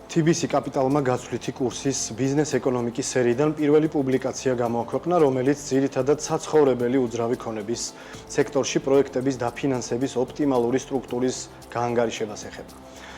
TBC კაპიტალმა გაცვლითი კურსის ბიზნეს ეკონომიკის სერიიდან პირველი პუბლიკაცია გამოაქვეყნა, რომელიც ძირითადად საცხოვრებელი უძრავი ქონების სექტორში პროექტების დაფინანსების ოპტიმალური სტრუქტურის გაანგარიშებას ეხება.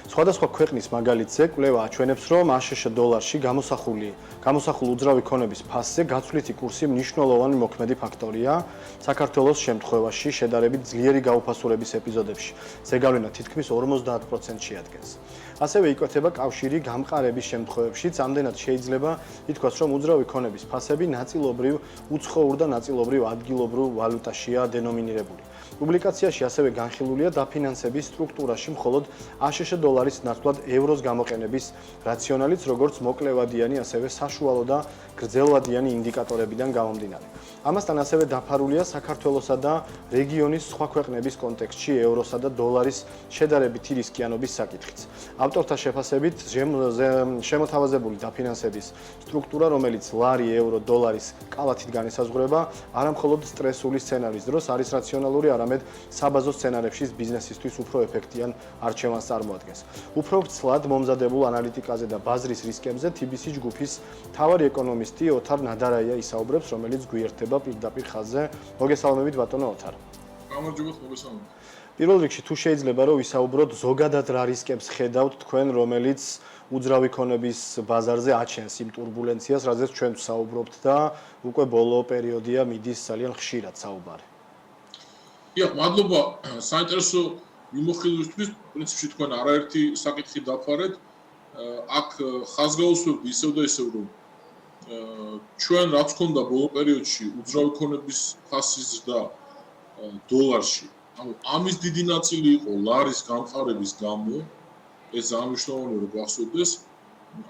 სხვადასხვა ქვეყნის მაგალითზე კვლევა აჩვენებს, რომ აშშ დოლარში გამოსახულ უძრავი ქონების ფასზე გაცვლითი კურსი მნიშვნელოვანი მოქმედი ფაქტორია საქართველოს შემთხვევაში შედარებით ძლიერი გაუფასურების ეპიზოდებში. ზეგავლენა თითქმის 50% შეადგენს. ასევე იკვეთება კავშირი გამყარების შემთხვევებშიც, ამდენად შეიძლება ითქვას, რომ უძრავი ქონების ფასები ნაწილობრივ უცხოურ და ნაწილობრივ ადგილობრივ ვალუტაშია დენომინირებული. პუბლიკაციაში ასევე განხილულია დაფინანსების სტრუქტურაში მხოლოდ აშშ დოლარის ნაცვლად ევროს გამოყენების რაციონალიც, როგორც მოკლევადიანი, ასევე საშუალო და გრძელვადიანი ინდიკატორებიდან გამომდინარე. ამასთან ასევე დაფარულია საქართველოსა და რეგიონის სხვა ქვეყნების კონტექსტში ევროსა და დოლარის შედარებითი რისკიანობის საკითხიც. ავტორთა შეფასებით, შემოთავაზებული დაფინანსების სტრუქტურა, რომელიც ლარი, ევრო, დოლარის კალათით განისაზღვრება, არა მხოლოდ სტრესული სცენარის დროს არის რაციონალური, არამედ საბაზო სცენარებში ბიზნესისთვის უფრო ეფექტიან არჩევანს წარმოადგენს. უფრო ცლად მომზადებულ ანალიტიკაზე და ბაზრის რისკებზე TBC ჯგუფის მთავარი ეკონომისტი ოთარ ნადარაია ისაუბრებს, რომელიც გვიერთება პირდაპირ ხაზზე. მოგესალმებით ბატონო ოთარ. გამარჯობა, მოგესალმებით. პირველ რიგში თუ შეიძლება რომ ვისაუბროთ ზოგადად რა რისკებს ხედავთ თქვენ, რომელიც უძრავი ქონების ბაზარზე აჩენს იმ ტურბულენციას, რაზეც ჩვენ ვსაუბრობთ და უკვე ბოლო პერიოდია მიდის ძალიან ხშირად საუბარი. მადლობა საინტერესო მიმოხილვისთვის. პრინციპში თქვენ არაერთი საკითხი დაფარეთ. აქ ხაზგაუსვები ისევ და ისევ რომ ჩვენ რაც ქონდა ბოლო პერიოდში უძრავი ქონების ფასის ზრდა დოლარში, ანუ ამის დიდი ნაწილი იყო ლარის გამყარების გამო, ეს აღნიშნულია რომ გახსოვდეს,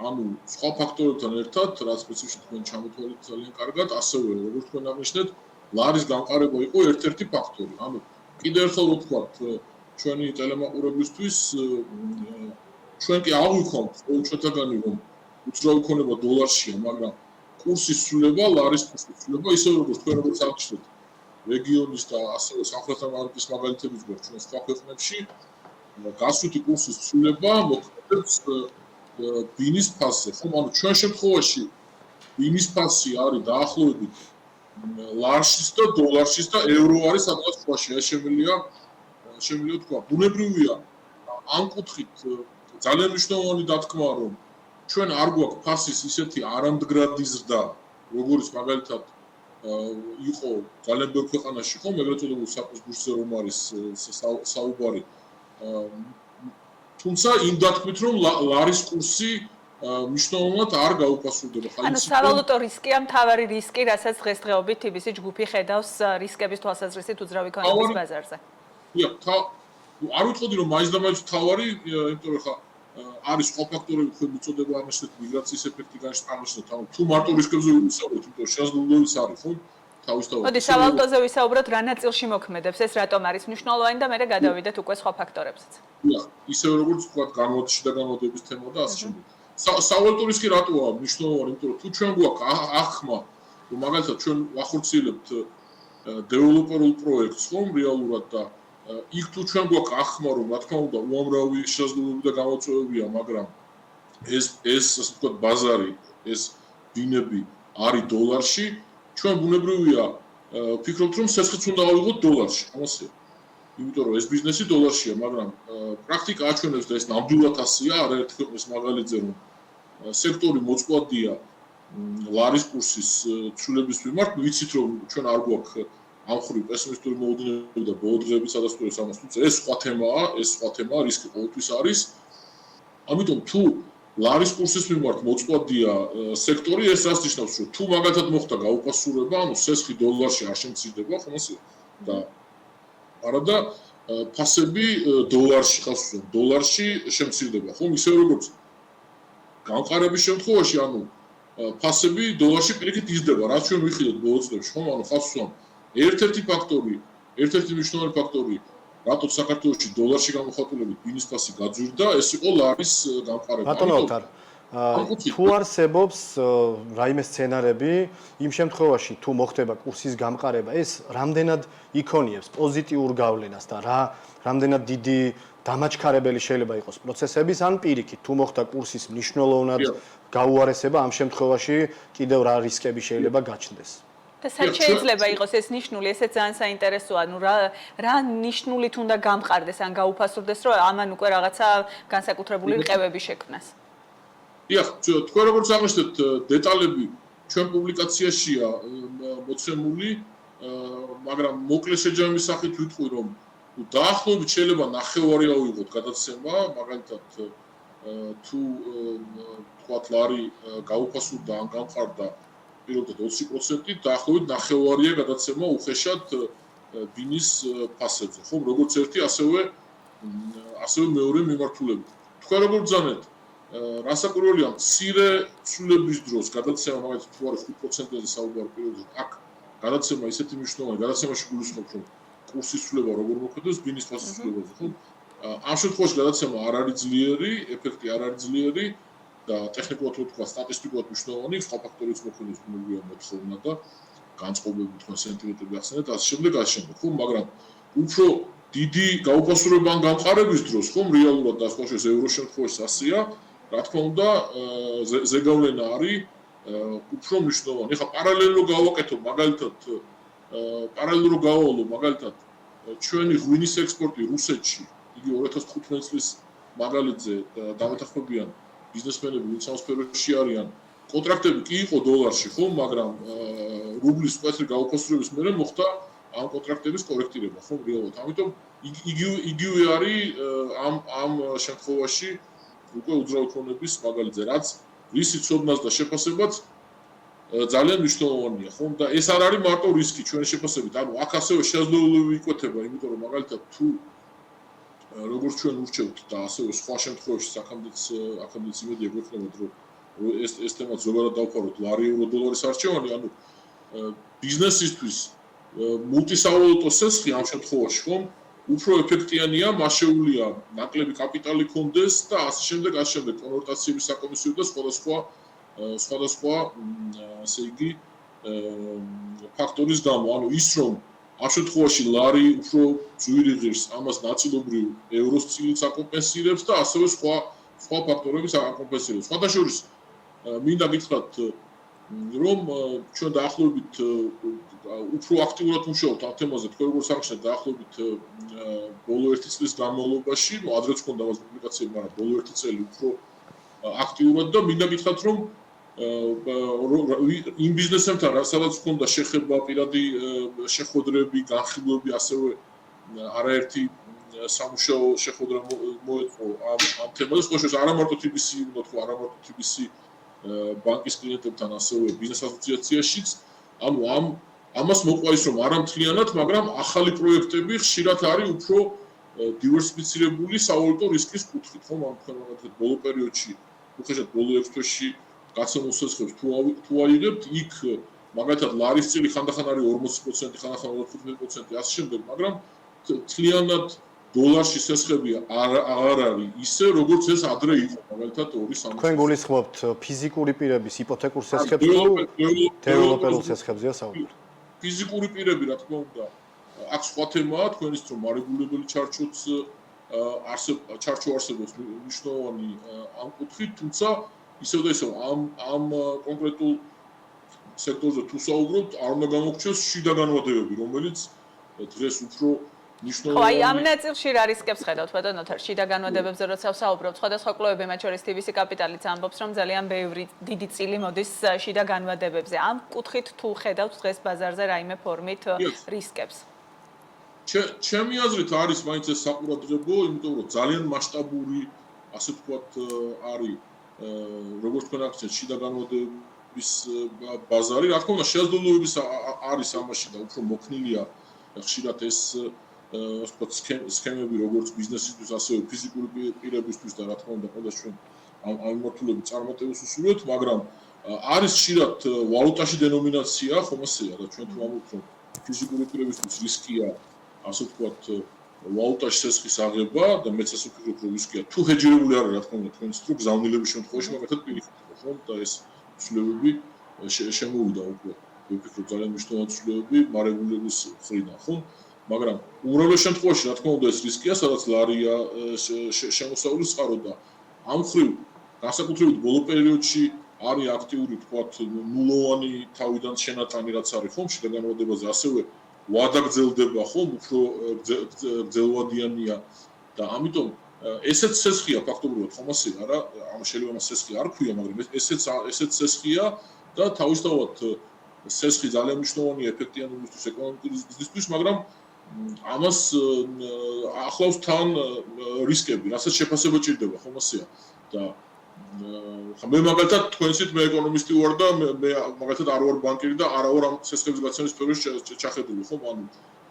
ანუ სხვა ფაქტორებთან ერთად, რაც სპეციფიკურად თქვენ ჩამოთვალეთ ძალიან კარგად, ასევე როგორც თქვენ აღნიშნეთ, ლარის გამყარება იყო ერთ-ერთი ფაქტორი. ანუ კიდევ ერთხელ ვთქვათ, ჩვენი ტელემაყურებლისთვის, ჩვენ კი აღვიქόμთ ყოველ ჩვენთაგანი რომ უძრავი ქონება დოლარშია, მაგრამ კურსის ცვლილება, ლარის კურსის ცვლილება, ისე როგორც თქვენ როგორც აღნიშნეთ, რეგიონის და ასევე სამხრეთ ამერიკის მაგალითებიც გვაქვს ჩვენ სხვა ქვეყნებში, გაცვლითი კურსის ცვლილება მოქმედებს ბინის ფასზე. ხომ, ანუ ჩვენ შემთხვევაში ბინის ფასი არის დაახლოებით ლარშის და დოლარშის და ევრო არის სადღაც შუაში. ეს შემიძლია თქვა. ბუნებრივია ამ კუთხით ძალიან მნიშვნელოვანი დათქმაა, რომ ჩვენ არ გვაქვს ფასის ისეთი არამდგრადი ზრდა, როგორც მაგალითად იყო ძალიან ბევრ ქვეყანაში, ხომ, ეგრეთ წოდებულ საქმის ბურსზე რომ არის საუბარი. თუმცა იმ დათქმით, რომ ლარის კურსი მნიშვნელოვნად არ გაუფასურდება. ანუ სავალუტო რისკია მთავარი რისკი, რასაც დღესდღეობით TBC ჯგუფი ხედავს რისკების თვალსაზრისით უძრავი ქონების ბაზარზე. არ ვიტყოდი რომ მაინც და მაინც მთავარი, იმიტომ რომ ხა არის სხვა ფაქტორები, თქვენ უწოდება ამაშეთ მიგრაციის ეფექტი განსხვავებით, ანუ თუ მარტო რისკებზე ვისაუბროთ, იმიტომ რომ შესაძლებლობიც არის, ხო? თავისთავად. მოდი სავალუტოზე ვისაუბროთ, რა ნაწილში მოქმედებს, ეს რატომ არის მნიშვნელოვანი და მე გადავიდეთ უკვე სხვა ფაქტორებზეც. ისევ როგორც ვთქვათ, განმოდში და განმოდების თემა და ასე შემდეგ. სავალუტო რისკი რატოა მნიშვნელოვანი, იმიტომ რომ თუ ჩვენ გვაქვს აღქმა, რომ მაგალითად ჩვენ ვახორციელებთ დეველოპერულ პროექტს, ხომ, რეალურად და იქ თუ ჩვენ გვაქვს აღქმა, რომ რა თქმა უნდა უამრავი შესაძლებლობები და გამოწვევებია, მაგრამ ეს ასე ვთქვათ ბაზარი, ეს ბინები არის დოლარში, ჩვენ ბუნებრივია ვფიქრობთ, რომ სესხიც უნდა ავიღოთ დოლარში, ამასეა. იმიტომ რომ ეს ბიზნესი დოლარშია, მაგრამ პრაქტიკა აჩვენებს და ეს ნამდვილად ასეა, არაერთი ქვეყნის მაგალითზე, რომ სექტორი მოწყვეტია ლარის კურსის ცვლილების მიმართ, ვიცით რომ ჩვენ არ გვაქვს ამ ხრივ პესიმისტური მოუდინეობა და ბოლო დღეების ადასტურებს ამას, თუმცა ეს სხვა თემაა, რისკი ყოველთვის არის. ამიტომ თუ ლარის კურსის მიმართ მოწყვეტია სექტორი, ეს რას ნიშნავს, რომ თუ მაგალითად მოხდა გაუფასურება, ანუ სესხი დოლარში არ შემცირდება, ხომ ასე? და არადა ფასები დოლარში შემცირდება, ხომ, ისე როგორც გამყარების შემთხვევაში, ანუ ფასები დოლარში პირიქით იზრდება, რაც ჩვენ ვიხილეთ ბოლო წლებში, ხომ, ანუ ხაზს ვსვამ. ერთ-ერთი მნიშვნელოვანი ფაქტორი, რატო საქართველოში დოლარში გამოხატულებით ბინის ფასი გაძვირდა, ეს იყო ლარის გამყარება. ბატონო ოთარ, თუ არსებობს რაიმე სცენარები, იმ შემთხვევაში თუ მოხდება კურსის გამყარება, ეს რამდენად იქონიებს პოზიტიურ გავლენას და რამდენად დიდი დამაჩქარებელი შეიძლება იყოს პროცესების ან პირიქით თუ მოხდა კურსის მნიშვნელოვნად გაუარესება ამ შემთხვევაში კიდევ რა რისკები შეიძლება გაჩნდეს და სად შეიძლება იყოს ეს ნიშნული, ესეც ძალიან საინტერესოა, ну რა ნიშნულით უნდა გამყარდეს ან გაუფასურდეს, რომ ამან უკვე რაღაცა განსაკუთრებული რყევები შექმნას. დიახ, თქვენ როგორც აღნიშნეთ, დეტალები ჩვენ პუბლიკაციაშია მოცემული, მაგრამ მოკლე შეჯამების სახით ვიტყვი, რომ დაახლოებით შეიძლება ნახევარი ავიღოთ გადაცემა, მაგალითად თუ თქვათ ლარი გაუფასურდა ან გამყარდა პირობად 20%, დაახლოებით ნახევარია გადაცემა უხეშად ბინის ფასებზე, ხო, როგორც ერთი, ასევე მეორე მიმართულებით. თქვენ როგორ ბრძანეთ? რასაკვირველია, მცირე ცვლილების დროს გადაცემა მაგალითად თუ არის 5%-ზე საუბარი პირობად, აქ გადაცემა ისეთი მნიშვნელოვანი, გადაცემაში გულისხმობ, რომ კურსის ცვლილება როგორ მოხდეს ბინის ფასის ცვლილებაზე, ხო? ამ შემთხვევაში გადაცემა არ არის ძლიერი, ეფექტი არ არის ძლიერი და ტექნიკურად ვთქვა, სტატისტიკურად მნიშვნელოვანი, სხვა ფაქტორიც მოქმედებს, მოგია მოთხოვნა და განწყობები თქვენ სენტიმეტრები ახსენეთ, ასე შემდეგ, ხო, მაგრამ უფრო დიდი გაუფასურება ან გამყარების დროს, ხო, რეალურად და სხვა შეს ევრო შემთხვევაში ასეა, რა თქმა უნდა, ზეგავლენა არის უფრო მნიშვნელოვანი. ეხლა პარალელურად გავაკეთო, მაგალითად, ჩვენი ღვინის ექსპორტი რუსეთში, იგი 2015 წლის მაგალითზე დამეთანხმებიან ბიზნესმენები, ვინც ამ სფეროში არიან, კონტრაქტები კი იყო დოლარში, ხო, მაგრამ რუბლის მკვეთრი გაუფასურების მერე მოხდა ამ კონტრაქტების კორექტირება, ხო, რეალურად. ამიტომ იგივე არის ამ შემთხვევაში უკვე უძრავი ქონების მაგალითზე, რაც რისკი ცოდნას და შეფასებაც ძალიან მნიშვნელოვანია, ხო? და ეს არ არის მარტო რისკი ჩვენი შეფასებით. ანუ აქ ასევე შესაძლებლობები იკვეთება, იმიტომ რომ მაგალითად თუ როგორც ჩვენ ურჩევთ და ასევე სხვა შემთხვევაში აქამდეც იმედია გვექნებათ, რომ ეს თემაც ზოგადად დავფაროთ ლარი ევრო დოლარის არჩევანი, ანუ ბიზნესისთვის მულტისავალუტო სესხი ამ შემთხვევაში, ხო? უფრო ეფექტიანია, მას შეუძლია ნაკლები კაპიტალი კონდეს და ასე შემდეგ, კონვერტაციების საკომისიო და სხვადასხვა ასე იგი ფაქტორის გამო, ანუ ის რომ ამ შემთხვევაში ლარი უფრო ძვირი ღირს, ამას ნაწილობრივ ევროს წილიც აკომპენსირებს და ასევე სხვა ფაქტორების აკომპენსირებს. სხვადასხვა მინდა გითხრათ, რომ ჩვენ დაახლოებით უფრო აქტიურად ვმუშაობთ ამ თემაზე, თქვენ როგორც აღნიშნეთ, დაახლოებით ბოლო 1 წლის განმავლობაში, ადრეც ჰქონდა მას პუბლიკაციები, მაგრამ ბოლო 1 წელი უფრო აქტიურად და მინდა გითხრათ, რომ იმ ბიზნესებთან, სადაც ჰქონდა შეხება, პირადი შეხვედრები, განხილვები, ასევე არაერთი სამუშაო შეხვედრა მოეწყო ამ თემაზე, სხვა შორის არა მარტო TBC, უნდა თქვა, არა მარტო TBC ბანკის კლიენტებთან, ასევე ბიზნეს ასოციაციაშიც, ანუ ამას მოყვა ის, რომ არა მთლიანად, მაგრამ ახალი პროექტები ხშირად არის უფრო დივერსიფიცირებული სავალუტო რისკის კუთხით, ხო, მაგალითად ბოლო პერიოდში, უხეშად ბოლო 6 თვეში გაცემულ სესხებს თუ აიღებთ, იქ მაგალითად ლარის წილი ხანდახან არის 40%, ხანდახან 15%, ასე შემდეგ, მაგრამ მთლიანად დოლარში სესხები აღარ არის ისე, როგორც ეს ადრე იყო, მაგალითად 2-3. თქვენ გულისხმობთ ფიზიკური პირების იპოთეკურ სესხებს თუ დეველოპერულ სესხებზეა საუბარი? ფიზიკური პირები, რა თქმა უნდა, აქ სხვა თემაა, თქვენის რომ არეგულირებული ჩარჩოც ჩარჩო არსებობს მნიშვნელოვანი ამ კუთხით, თუმცა ისევ და ისევ ამ კონკრეტულ სექტორზე თუ საუბრობთ, არ უნდა გამოგჩნდეს შიდა განვადებები, რომელიც დღეს უფრო ხო, აი ამ ნაწილში რა რისკებს ხედავთ, ბატონო თარ, შიდა განვადებებზე როცა ვსაუბრობთ, სხვადასხვა კვლევები, მათ შორის TBC კაპიტალიც ამბობს, რომ ძალიან ბევრი დიდი წილი მოდის შიდა განვადებებზე. ამ კუთხით თუ ხედავთ დღეს ბაზარზე რაიმე ფორმით რისკებს? ჩემი აზრით არის მაინც ეს საყურადღებო, იმიტომ რომ ძალიან მასშტაბური, ასე ვთქვათ, არის როგორც თქვენ ახსენეთ, შიდა განვადების ბაზარი, რა თქმა უნდა, შესაძლებლობების არის ამაში და უფრო მოქნილია ხშირად ეს ვთქვათ სქემები როგორც ბიზნესისთვის, ასევე ფიზიკური პირებისთვის და რა თქმა უნდა, ყველა ჩვენ ამ მიმართულებით წარმატებას უსურვებთ, მაგრამ არის ხშირად ვალუტაში დენომინაცია, ხომ ასეა და ჩვენ თუ ამბობთ, რომ ფიზიკური პირებისთვის რისკია, ასე ვთქვათ, ვალუტაში სესხის აღება და მეც ასე ვფიქრობ, რომ რისკია თუ ჰეჯირებული არის, რა თქმა უნდა, თქვენც თუ გზავნილების შემთხვევაში მაგათად პირიქით, ხო და ეს ცვლილებები შემოვიდა უკვე. ვფიქრობ ძალიან მნიშვნელოვანი ცვლილებები მარეგულირების მხრიდან, ხო? მაგრამ უმრავლეს შემთხვევაში რა თქმა უნდა ეს რისკია, სადაც ლარია შემოსავლის წყარო და ამ ხრივ განსაკუთრებით ბოლო პერიოდში არის აქტიური თქვათ ნულოვანი თავიდან შენატანი რაც არის ხომ შიდა განმავლობაზე ასევე ვადა გრძელდება ხომ უფრო გრძელვადიანია და ამიტომ ესეც სესხია ფაქტობრივად ხომ ასე არა ამ შეიძლება მას სესხი არ ქვია მაგრამ ესეც სესხია და თავისთავად სესხი ძალიან მნიშვნელოვანი ეფექტიანი იმისთვის ეკონომიკური ზრდისთვის მაგრამ ამას ახლავს თან რისკები რასაც შეფასება ჭირდება ხომ ასეა და მე მაგალითად თქვენსით მე ეკონომისტი ვარ და მე მაგალითად არ ვარ ბანკირი და არა ვარ ამ სესხების გაცემის სფეროში ჩახედული ხომ ანუ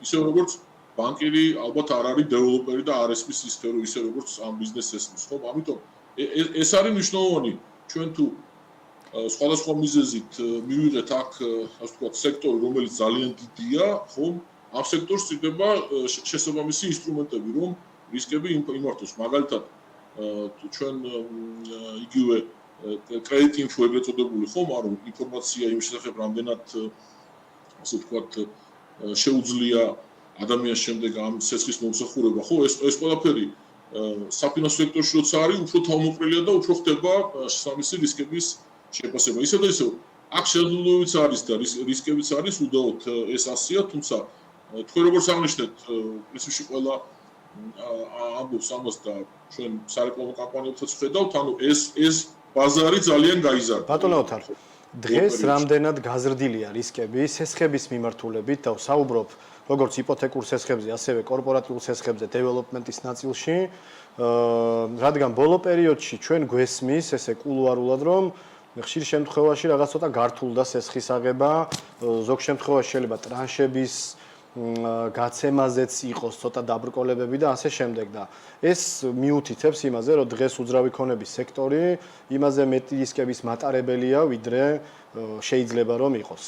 ისე როგორც ბანკირი ალბათ არ არის დეველოპერი და არ ესმის ის სფერო ისე როგორც ამ ბიზნესს ესმის ხომ ამიტომ ეს არის მნიშვნელოვანი ჩვენ თუ სხვადასხვა მიზეზით მივიღეთ აქ ასე ვთქვათ სექტორი რომელიც ძალიან დიდია ხომ ამ სექტორს წიდება შესაბამისი ინსტრუმენტები რომ რისკები იმართოს მაგალითად ჩვენ იგივე კრედიტ ინფო ეგრეთწოდებული ხომ ანუ ინფორმაცია იმ შესახებ რამდენად ასე ვთქვათ შეუძლია ადამიანის შემდეგ ამ სესხის მომსახურება ხო ეს ყველაფერი საფინანსო სექტორში როცა არის უფრო თავმოყრილია და უფრო ხდება შესაბამისი რისკების შეფასება ისე და ისე აქ შესაძლებლობებიც არის და რისკებიც არის უდაოდ ეს ასია თუმცა თქვენ როგორც აღნიშნეთ პრინციპში ყველა ამბობს ამას და ჩვენ სარეკლამო კამპანიებსაც ვხედავთ ანუ ეს ბაზარი ძალიან გაიზარდა ბატონო ოთარ დღეს რამდენად გაზრდილია რისკები სესხების მიმართულებით და ვსაუბრობ როგორც იპოთეკურ სესხებზე ასევე კორპორატიულ სესხებზე დეველოპმენტის ნაწილში რადგან ბოლო პერიოდში ჩვენ გვესმის ესე კულუარულად რომ ხშირ შემთხვევაში რაღაც ცოტა გართულდა სესხის აღება ზოგ შემთხვევაში შეიძლება ტრანშების გაცემაზეც იყოს ცოტა დაბრკოლებები და ასე შემდეგ და ეს მიუთითებს იმაზე რომ დღეს უძრავი ქონების სექტორი იმაზე მეტი რისკების მატარებელია ვიდრე შეიძლება რომ იყოს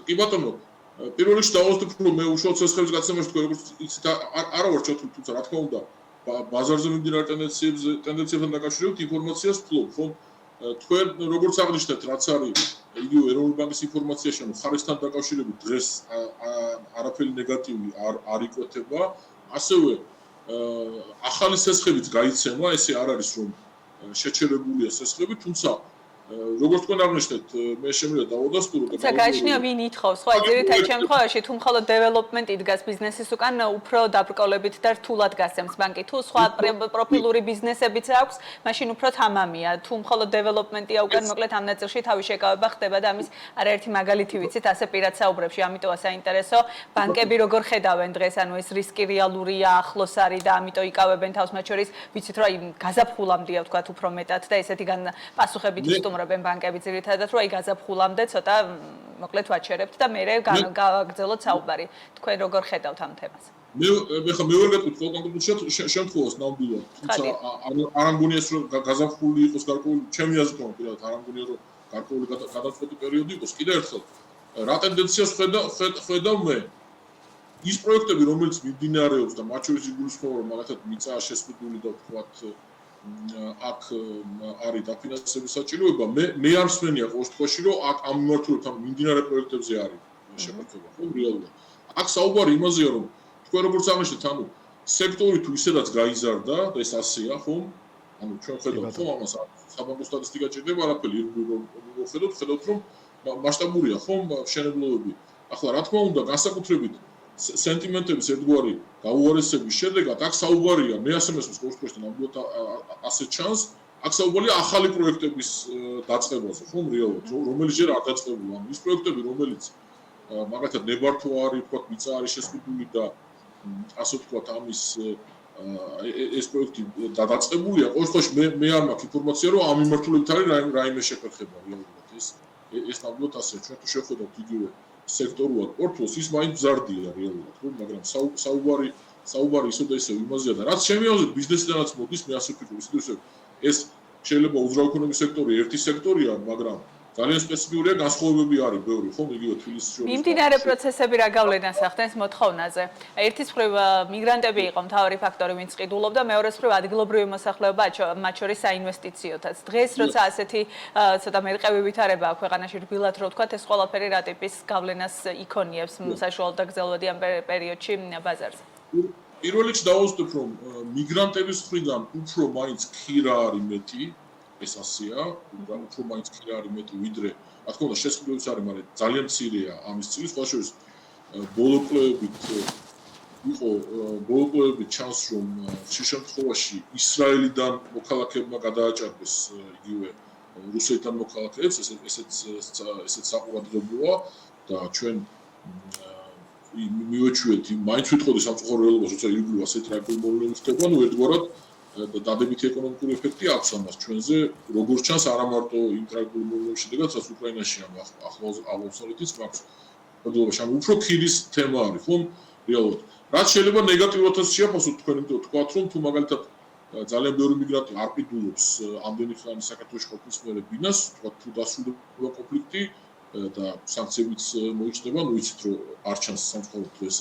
კი ბატონო პირველ რიგში დავუსტებ რომ მე უშუალოდ სესხების გაცემაში თქვენ როგორც იცით არა ვარ ჩათვლი თუმცა რა თქმა უნდა ბაზარზე მიმდინარე ტენდენციებთან დაკავშირებით ინფორმაციას ვფლობ ხომ თქვენ როგორც აღნიშნეთ რაც არის იგივე ეროვნული ბანკის ინფორმაციაში ანუ ხარისთან დაკავშირებით დღეს არაფერი ნეგატივი არ იკვეთება ასევე ახალი სესხებიც გაიცემა ესე არ არის რომ შეჩერებულია სესხები თუმცა როგორც თქვენ აღნიშნეთ მე შემიძლია დავადასტურო და გაიჩნია ვინ ითხოვს ხო აი ძირითადად შემთხვევაში თუ მხოლოდ დეველოპმენტი დგას ბიზნესის უკან უფრო დაბრკოლებით და რთულად გასცემს ბანკი თუ სხვა პროფილური ბიზნესებიც აქვს მაშინ უფრო თამამია თუ მხოლოდ დეველოპმენტია უკან მოკლედ ამ ნაწილში თავის შეკავება ხდება და ამის არაერთი მაგალითი ვიცით ასე პირად საუბრებში ამიტომა საინტერესო ბანკები როგორ ხედავენ დღეს ანუ ეს რისკი რეალურია ახლოს არის და ამიტომ იკავებენ თავს მათ შორის ვიცით რომ აი გაზაფხულამდეა ვთქვათ უფრო მეტად და ესეთი პასუხებით სტუმრობენ ბანკები ძირითადად რომ აი გაზაფხულამდე ცოტა მოკლედ ვაჩერებთ და მე გავაგრძელოთ საუბარი თქვენ როგორ ხედავთ ამ თემას მე ხა მე ვერ გეტყვით კონკრეტულ შემთხვევას ნამდვილად თუმცა არ ამგონია რომ გაზაფხული იყოს გარკვეული ჩემი აზრით რომ პირადად არ ამგონია რომ გარკვეული გადაწყვეტი პერიოდი იყოს კიდევ ერთხელ რა ტენდენციას ხედავ მე ის პროექტები რომელიც მიმდინარეობს და მათ შორის იგულისხმება რომ მაგათაც მიწაა შესყიდული და ვთქვათ აქ არის დაფინანსების საჭიროება მე არ მსმენია ყოველ შემთხვევაში რომ აქ ამ მიმართულებთან მიმდინარე პროექტებზე არის შეფასება ხო რეალურად აქ საუბარი იმაზეა რომ თქვენ როგორც აღნიშნეთ ანუ სექტორი თუ ისედაც გაიზარდა და ეს ასეა ხო ანუ ჩვენ ხედავთ ხო ამას საბანკო სტატისტიკა ჭირდება არაფერი ხედავთ რომ მასშტაბურია ხო მშენებლობები ახლა რა თქმა უნდა განსაკუთრებით სენტიმენტების ერთგვარი გაუარესების შედეგად აქ საუბარია მე ასე მესმის ყოველ შემთხვევაში ნამდვილად ასე ჩანს აქ საუბარია ახალი პროექტების დაწყებაზე ხო რეალურად რომელიც ჯერ არ დაწყებულა ის პროექტები რომელიც მაგათაც ნებართვა არის თქვა მიწა არის შესყიდული და ასე ვთქვათ ამის ეს პროექტი დაწყებულია ყოველ შემთხვევაში მე არ მაქვს ინფორმაცია რომ ამ მიმართულებით არის რაიმე შეფერხება რეალურად ეს ნამდვილად ასე ჩვენ თუ შევხედავთ იგივე სექტორულად პორტფოლს ის მაინც მზარდია რეალურად ხო მაგრამ საუბარი ისე და ისე იმაზეა და რაც შემიავზეთ ბიზნესიდანაც მოდის მე ასე ვფიქრობ ისე ეს შეიძლება უძრავი ქონების სექტორი ერთი სექტორია მაგრამ ძალიან სპეციფიურია, განსხვავებები არის ბევრი, ხო, იგივე თბილისის შორის. მიმდინარე პროცესები რა გავლენას ახდენს მოთხოვნაზე? ერთის მხრივ მიგრანტები იყო მთავარი ფაქტორი, ვინც ყიდულობდა, მეორეს მხრივ ადგილობრივი მოსახლეობა, მათ შორის საინვესტიციოთაც. დღეს, როცა ასეთი ცოტა მერყევი ვითარება აქვს ქვეყანაში რბილად, რო ვთქვათ, ეს ყველაფერი რა ტიპის გავლენას იქონიებს საშუალო და გრძელვადიან პერიოდში ბაზარზე? პირველ რიგში დავუშვებ, რომ მიგრანტების მხრიდან უფრო მაინც ხირა არის მეტი, ეს ასეა, უფრო მაინც ხირა არის მეტი ვიდრე, რა თქმა უნდა, შესაძლებელიც არის, მაგრამ ძალიან მცირეა ამის წილი, სხვა შორის ბოლო კვლევებით ჩანს, რომ ხშირ შემთხვევაში ისრაელიდან მოქალაქეებმა გადააჭარბეს იგივე რუსეთიდან მოქალაქეებს, ესეც საყურადღებოა და ჩვენ მივეჩვიეთ, მაინც ვიტყოდი სამწუხარო რეალობას, როცა ირგვლივ ასეთი ტრაგედიული მოვლენები ხდება, ნუ ერთგვარად დადებითი ეკონომიკური ეფექტი აქვს ამას ჩვენზე, როგორც ჩანს, არა მარტო იმ ტრაგედიული მოვლენების შედეგად, რაც უკრაინაში ამ აღმოსავლეთის მაქვს მოდელობაში, ანუ უფრო ხირის თემა არის, ხომ? რეალურად. რაც შეიძლება ნეგატიურადაც შეაფასოთ თქვენ, იმიტომ თქვათ, რომ თუ მაგალითად ძალიან ბევრი მიგრანტი არ ყიდულობს ამდენი ხანი საქართველოში ყოფნის მერე ბინას, თქვათ თუ დასრულდება კონფლიქტი და სანქციებიც მოიჭდება, ნუ იცით რომ არ ჩანს სამწუხაროდ ეს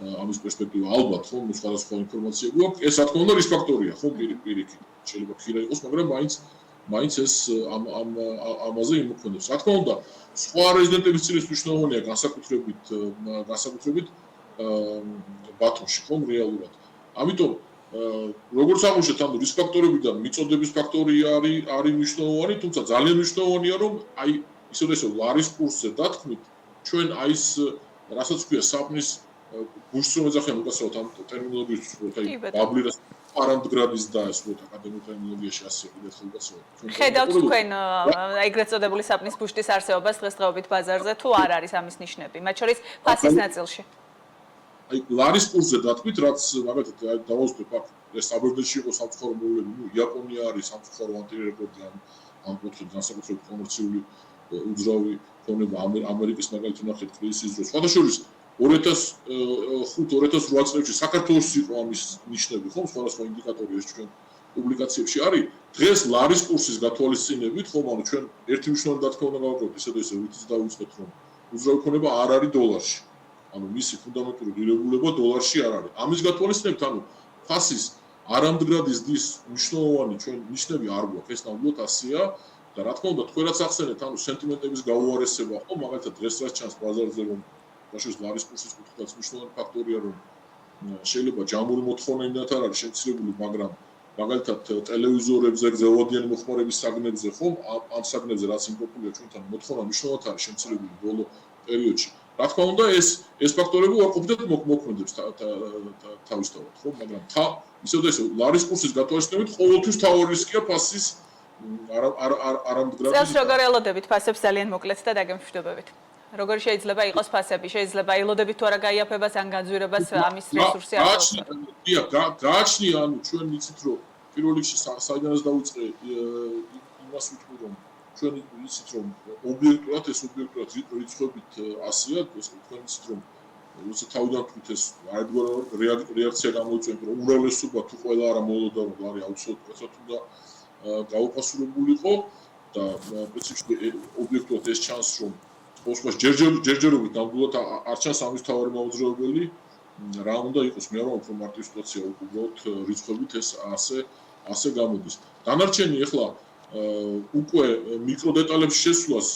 ამის პერსპექტივა ალბათ, ხო, სხვადასხვა ინფორმაცია გვაქვს. ეს რა თქმა უნდა რის ფაქტორია, ხო, პირიქით. შეიძლება ხირა იყოს, მაგრამ მაინც ეს ამაზე იმოქმედებს. რა თქმა უნდა, სხვა რეზიდენტების წილის მნიშვნელოვანია განსაკუთრებით ბათუმში, ხო, რეალურად. ამიტომ როგორც აღვნიშნეთ, ანუ რის ფაქტორებიდან მიწოდების ფაქტორი არის მნიშვნელოვანი, თუმცა ძალიან მნიშვნელოვანია, რომ აი ისე ლარის კურსზე დათქმით, ჩვენ აი ეს რასაც ქვია საფნის გუშინ რომ ეძახიან უკაცრავად ამ ტერმინოლოგიის უბრალოდ აი ბაბლირას პარამდგრადის და ეს უბრალოდ აკადემიურ ტერმინოლოგიაში ასე კიდევ ხელგასავთ. ხედავთ თქვენ ეგრეთ წოდებული საფნის ბუშტის არსებობას დღესდღეობით ბაზარზე თუ არ არის ამის ნიშნები, მათ შორის ფასის ნაწილში? აი ლარის კურსზე დათქმით, რაც მაგალითად დავაუწყებ აქ ეს საბერძნეთში იყო სამწუხარო მოვლენები, ნუ იაპონია არის სამწუხარო ანტირეკორდი ამ კუთხით განსაკუთრებით კომერციული უძრავი ფონება ამერიკის მაგალითად ნახეთ კრიზისის დროს. სხვადასხვა 2005-2008 წლებში საქართველოს იყო ამის ნიშნები, ხომ, სხვადასხვა ინდიკატორი ეს ჩვენ პუბლიკაციებში არის. დღეს ლარის კურსის გათვალისწინებით, ხომ, ანუ ჩვენ ერთი მნიშვნელოვანი დათქმა უნდა გავაკეთოთ, ისე ვიცით დავიწყეთ, რომ უძრავი ფონება არ არის დოლარში. ანუ მისი ფუნდამენტური ღირებულება დოლარში არ არის. ამის გათვალისწინებით, ანუ ფასის არამდგრადის დის მნიშვნელოვანი ჩვენ ნიშნები არ გვაქვს, ეს ნამდვილად ასეა და რა თქმა უნდა, თქვენ რაც ახსენეთ, ანუ სენტიმენტების გაუარესება, ხო, მაგალითად დღეს რაც ჩანს ბაზარზე, რომაშუს ლარის კურსის კუთხით მნიშვნელოვანი ფაქტორია, რომ შეიძლება ჯამური მოთხოვნა იმდენად არ არის შემცირებული, მაგრამ მაგალითად ტელევიზორებზე, გრძელვადიანი მოხმარების საგნებზე, ხო, ამ საგნებზე რაც იმპორტულია ჩვენთან მოთხოვნა მნიშვნელოვნად არის შემცირებული ბოლო პერიოდში. რა თქმა უნდა, ეს ფაქტორები უარყოფითად მოქმედებს თავისთავად, ხო, მაგრამ ისე ლარის კურსის გათვალისწინებით ყოველთვის თავი რისკია ფასის არამდგრადი. წელს როგორ ელოდებით ფასებს ძალიან მოკლედ და დაგემშვიდობებით. როგორი შეიძლება იყოს ფასები? შეიძლება ელოდებით თუ არა გაიაფებას ან განძვირებას ამის რესურსი აქვს? გააჩნია, ანუ ჩვენ ვიცით, რომ პირველ რიგში საიდანაც დავიწყე იმას ვიტყვი, რომ ჩვენ ვიცით, რომ ობიექტურად რიცხვებით ასეა, თქვენ ვიცით, რომ როცა თავიდან თქვით ეს არაერთგვარი რეაქცია გამოიწვევს, რომ უმრავლესობა თუ ყველა არა მოლოდა, რომ ლარი აუცილებლად უნდა გაუფასურებულიყო და პრინციპში ობიექტურად ეს ჩანს, რომ ოღონდ ჯერჯერობით ნამდვილად არ ჩანს ამის თავარი მაუძრავებელი, რა უნდა იყოს, მე რომ უფრო მარტივი სიტუაცია უბრალოდ რიცხვებით ეს ასე გამოდის. დანარჩენი ახლა უკვე მიკროდეტალებში შესვლას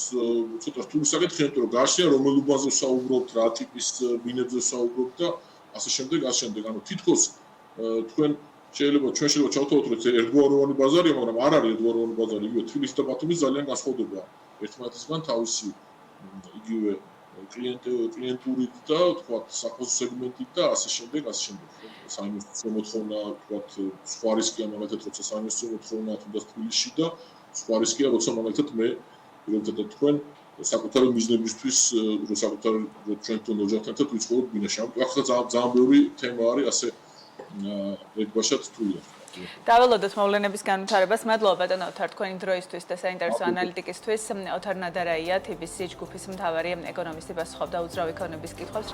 ცოტა რთული საკითხია, რომ გააჩნია რომელ უბანზე საუბრობთ, რა ტიპის ბინებზე საუბრობთ და ასე შემდეგ. ანუ თითქოს თქვენ შეიძლება ჩავთვალოთ, რომ ერთგვაროვანი ბაზარია, მაგრამ არ არის ერთგვაროვანი ბაზარი, იგივე თბილისის და ბათუმის ძალიან განსხვავდება ერთმანეთისგან თავისი იგივე კლიენტურით და თქვათ საფოსო სეგმენტით და ასე შემდეგ. საინვესტიციო მოთხოვნა, თქვათ სხვა რისკია მაგალითად, როცა საინვესტიციო მოთხოვნა თუნდაც თბილისში და სხვა რისკია, როცა მაგალითად მე პირობითად თქვენ საკუთარი მიზნებისთვის, საკუთარი ჩვენთან ოჯახთან ვიცხოვრობ ბინაში. ახლა ძალიან ბევრი თემა არის ასე ერთბაშად თვლია. დაველოდოთ მოვლენების განვითარებას. მადლობა ბატონო ოთარ თქვენი დროისთვის და საინტერესო ანალიტიკისთვის. ოთარ ნადარაია, TBC ჯგუფის მთავარი ეკონომისტი, პასუხობდა უძრავი ქონების კითხვებს.